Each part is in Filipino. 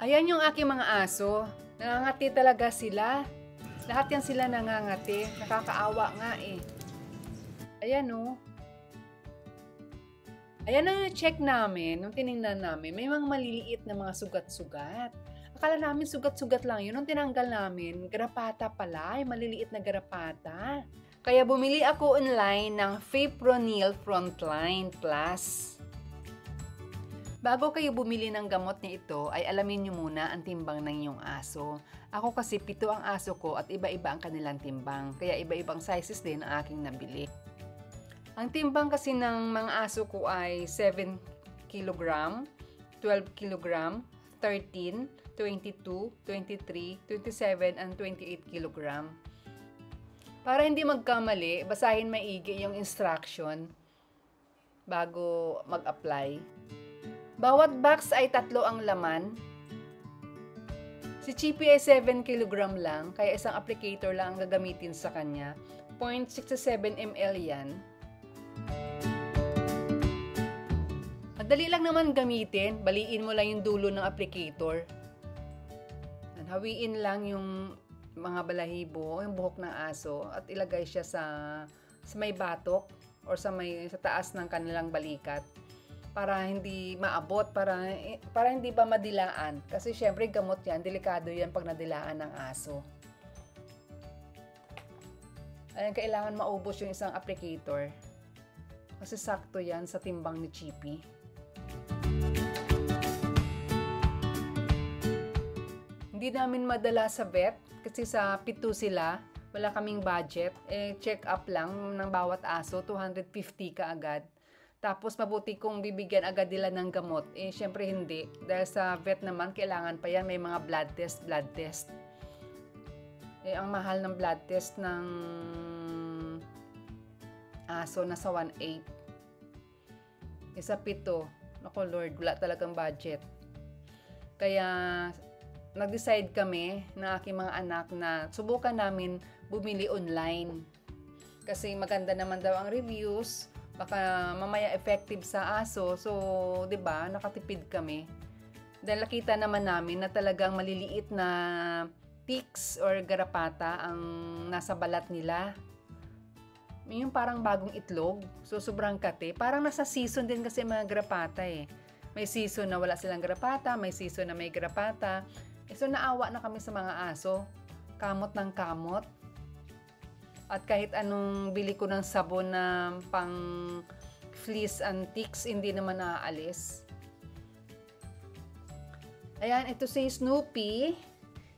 Ayan yung aking mga aso. Nangangati talaga sila. Lahat yan sila nangangati. Nakakaawa nga eh. Ayan o. Ayan ang check namin, nung tinignan namin, may mga maliliit na mga sugat-sugat. Akala namin sugat-sugat lang yun. Nung tinanggal namin, garapata pala, ay maliliit na garapata. Kaya bumili ako online ng Fipronil Frontline Plus. Bago kayo bumili ng gamot na ito, ay alamin nyo muna ang timbang ng inyong aso. Ako kasi 7 ang aso ko at iba-iba ang kanilang timbang, kaya iba-ibang sizes din ang aking nabili. Ang timbang kasi ng mga aso ko ay 7 kg, 12 kg, 13, 22, 23, 27, and 28 kg. Para hindi magkamali, basahin maigi yung instruction bago mag-apply. Bawat box ay 3 ang laman. Si Chippy ay 7 kg lang, kaya isang applicator lang ang gagamitin sa kanya. 0.67 ml yan. Madali lang naman gamitin. Baliin mo lang yung dulo ng applicator. Hawiin lang yung mga balahibo, yung buhok ng aso, at ilagay siya sa may batok or sa taas ng kanilang balikat. Para hindi maabot, para hindi ba madilaan. Kasi syempre gamot yan, delikado yan pag nadilaan ng aso. Ayan, kailangan maubos yung isang applicator. Kasi sakto yan sa timbang ni Chippy. Hindi namin madala sa vet kasi sa 7 sila, wala kaming budget. Check up lang ng bawat aso, 250 kaagad. Tapos mabuti kung bibigyan agad nila ng gamot. Syempre hindi. Dahil sa vet naman, kailangan pa yan. May mga blood test. Ang mahal ng blood test ng aso, nasa 1.8. Sa 7. Naku Lord, wala talagang budget. Kaya nag-decide kami ng aking mga anak na subukan namin bumili online. Kasi maganda naman daw ang reviews. Baka mamaya effective sa aso. So, 'di ba, nakatipid kami. Dahil nakita naman namin na talagang maliliit na ticks or garapata ang nasa balat nila. Yung parang bagong itlog. So, sobrang kate. Parang nasa season din kasi mga garapata eh. May season na wala silang garapata, may season na may garapata. So, naawa na kami sa mga aso. Kamot ng kamot. At kahit anong bili ko ng sabon na pang fleas and ticks, hindi naman naaalis. Ayan, ito si Snoopy.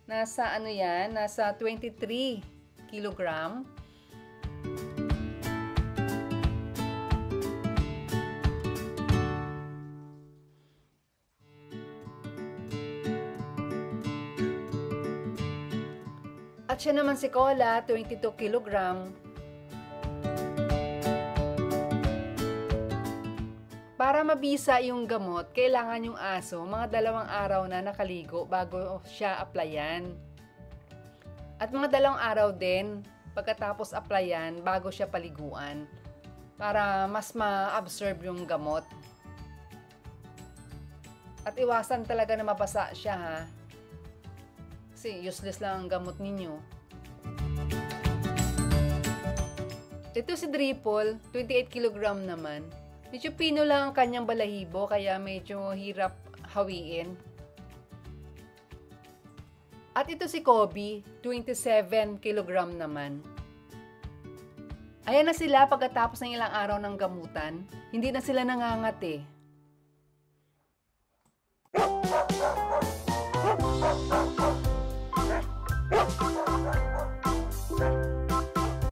Nasa ano yan? Nasa 23 kilogram. At siya naman si Cola, 22 kilogram. Para mabisa yung gamot, kailangan yung aso mga 2 araw na nakaligo bago siya applyan. At mga 2 araw din pagkatapos applyan bago siya paliguan. Para mas ma-absorb yung gamot. At iwasan talaga na mabasa siya ha. Kasi useless lang ang gamot ninyo. Ito si Dripple, 28 kg naman. Medyo pino lang ang kanyang balahibo, kaya medyo hirap hawiin. At ito si Kobe, 27 kg naman. Ayan na sila pagkatapos ng ilang araw ng gamutan. Hindi na sila nangangati.